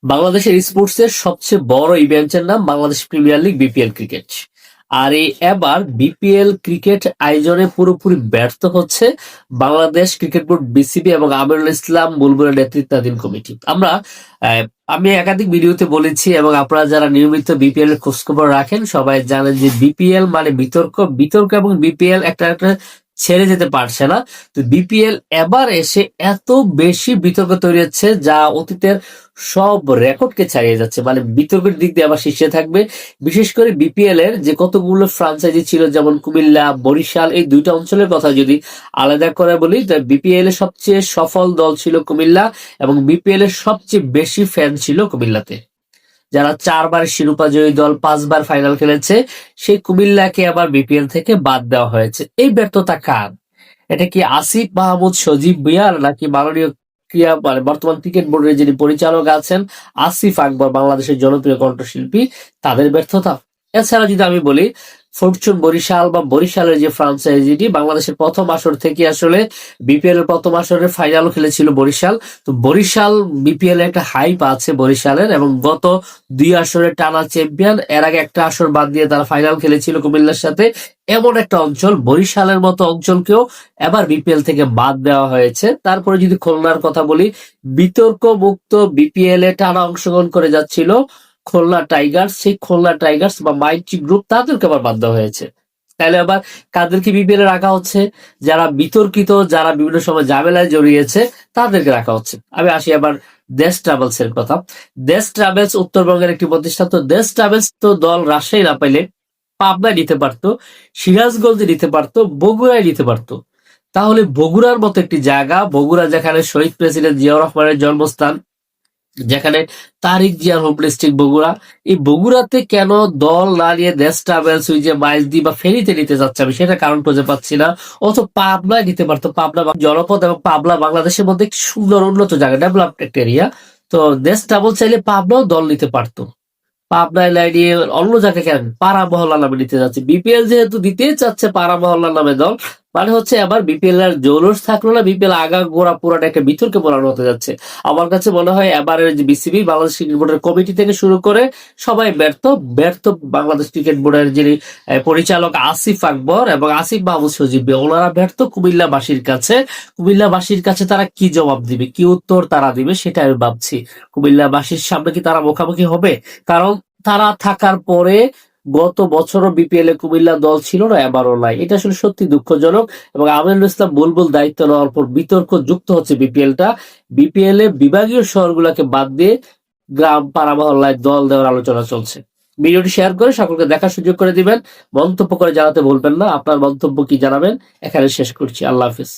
বাংলাদেশের স্পোর্টস এর সবচেয়ে বড় ইভেন্টের নাম Bangladesh premier league BPL cricket. আর এবার বিপিএল ক্রিকেট আয়োজনে পুরোপুরি ব্যর্থ হচ্ছে বাংলাদেশ ক্রিকেট বোর্ড বিসিবি এবং আমিরুল ইসলাম বুলবুলের নেতৃত্বাধীন কমিটি। আমি একাধিক ভিডিওতে বলেছি এবং আপনারা যারা নিয়মিত বিপিএল এর খোঁজখবর রাখেন সবাই জানেন যে বিপিএল মানে বিতর্ক বিতর্ক এবং বিপিএল একটা একটা ছেড়ে যেতে পারছে না। তো বিপিএল এবার এসে এত বেশি বিতর্ক তৈরি হচ্ছে যা অতীতের সব রেকর্ডকে ছাড়িয়ে যাচ্ছে, মানে বিতর্কের দিক দিয়ে আবার শীর্ষে থাকবে। বিশেষ করে বিপিএল এর যে কতগুলো ফ্রাঞ্চাইজি ছিল, যেমন কুমিল্লা, বরিশাল, এই দুইটা অঞ্চলের কথা যদি আলাদা করে বলি, বিপিএল এর সবচেয়ে সফল দল ছিল কুমিল্লা এবং বিপিএল এর সবচেয়ে বেশি ফ্যান ছিল কুমিল্লাতে। যারা 4 বার শিরোপা জয়ী দল, 5 বার ফাইনাল খেলেছে, সেই কুমিল্লাকে আবার বিপিএল থেকে বাদ দেওয়া হয়েছে। এই ব্যর্থতা কার? এটা কি আসিফ মাহমুদ সজীব ভুঁইয়ার, নাকি মাননীয় ক্রীড়া মানে বর্তমান ক্রিকেট বোর্ডের যিনি পরিচালক আছেন আসিফ আকবর, বাংলাদেশের জনপ্রিয় কণ্ঠশিল্পী, তাদের ব্যর্থতা? এছাড়া যদি আমি বলি ফরচুন বরিশাল বা বরিশালের যে ফ্রাঞ্চাইজিটি বাংলাদেশের প্রথম আসর থেকে আসলে বিপিএল এর প্রথম আসরের ফাইনালও খেলেছিল বরিশাল। তো বরিশাল বিপিএল এর একটা হাইপ আছে বরিশালের, এবং গত 2 আসরে টানা চ্যাম্পিয়ন। এর আগে একটা আসর বাদ দিয়ে তারা ফাইনাল খেলেছিল কুমিল্লার সাথে। এমন একটা অঞ্চল, বরিশালের মতো অঞ্চলকেও এবার বিপিএল থেকে বাদ দেওয়া হয়েছে। তারপরে যদি খুলনার কথা বলি, বিতর্ক মুক্ত বিপিএল এ টানা অংশগ্রহণ করে যাচ্ছিল খুলনা টাইগার্স, সেই খুলনা টাইগার্স বা মাইটি গ্রুপ, তাদেরকে আবার বাদ দেওয়া হয়েছে। তাহলে আবার কাদেরকে বিপিএল এ রাখা হচ্ছে? যারা বিতর্কিত, যারা বিভিন্ন সময় ঝামেলায় জড়িয়েছে, তাদেরকে রাখা হচ্ছে। আমি আসি আবার দেশ ট্রাভেলস এর কথা। দেশ ট্রাভেলস উত্তরবঙ্গের একটি প্রতিষ্ঠান। তো দেশ ট্রাভেলস তো দল রাজশাহী না পাইলে পাবনায় নিতে পারতো, সিরাজগঞ্জে নিতে পারতো, বগুড়ায় নিতে পারতো। তাহলে বগুড়ার মতো একটি জায়গা, বগুড়া যেখানে শহীদ প্রেসিডেন্ট জিয়াউর রহমানের জন্মস্থান, যেখানে তারিক জিয়ার হোম ডিস্ট্রিক্ট বগুড়া, এই বগুড়াতে কেন দল না নিয়ে দেশ ট্রাভেলস ওই যে মাইলদি বা ফেরিতে নিতে যাচ্ছে, আমি সেটা কারণ খুঁজে পাচ্ছি না। অত পাবনায় নিতে পারতো। পাবনা জনপদ এবং পাবনা বাংলাদেশের মধ্যে একটি সুন্দর উন্নত জায়গা, ডেভেলপড একটা এরিয়া। তো দেশ ট্রাভেল চাইলে পাবনাও দল নিতে পারতো। পাবনায় লাইনিয়ে অন্য জায়গায় কেন পাড়া মহল্লা নামে নিতে যাচ্ছে? বিপিএল যেহেতু দিতেই চাচ্ছে পাড়া মহল্লার নামে দল, মানে হচ্ছে আবার বিপিএল এর জৌলুস থাকলো না, বিপিএল আগা গোড়া পুরাটা একটা বিতর্কে পড়ানো হতে যাচ্ছে। আমার কাছে মনে হয় এবারের যে বিসিবি, বাংলাদেশ ক্রিকেট বোর্ডের কমিটি থেকে শুরু করে সবাই ব্যর্থ। ব্যর্থ বাংলাদেশ ক্রিকেট বোর্ডের যিনি পরিচালক আসিফ আকবর এবং আসিফ মাহমুদ সজীব, ওনারা ব্যর্থ কুমিল্লাবাসীর কাছে। কুমিল্লাবাসীর কাছে তারা কি জবাব দিবে, কি উত্তর তারা দিবে, সেটা আমি ভাবছি। কুমিল্লাবাসীর সামনে কি তারা মুখামুখি হবে? কারণ তারা থাকার পরে গত বছরও বিপিএল এ কুমিল্লা দল ছিল না, এবারও নাই। এটা আসলে সত্যি দুঃখজনক। এবং আমিরুল ইসলাম বুলবুল দায়িত্ব নেওয়ার পর বিতর্ক যুক্ত হচ্ছে বিপিএলটা। বিপিএল এ বিভাগীয় শহরগুলোকে বাদ দিয়ে গ্রাম পাড়া মহল্লায় দল দেওয়ার আলোচনা চলছে। ভিডিওটি শেয়ার করে সকলকে দেখার সুযোগ করে দিবেন। মন্তব্য করে জানাতে ভুলবেন না। আপনার মন্তব্য কি জানাবেন? এখানে শেষ করছি। আল্লাহ হাফিজ।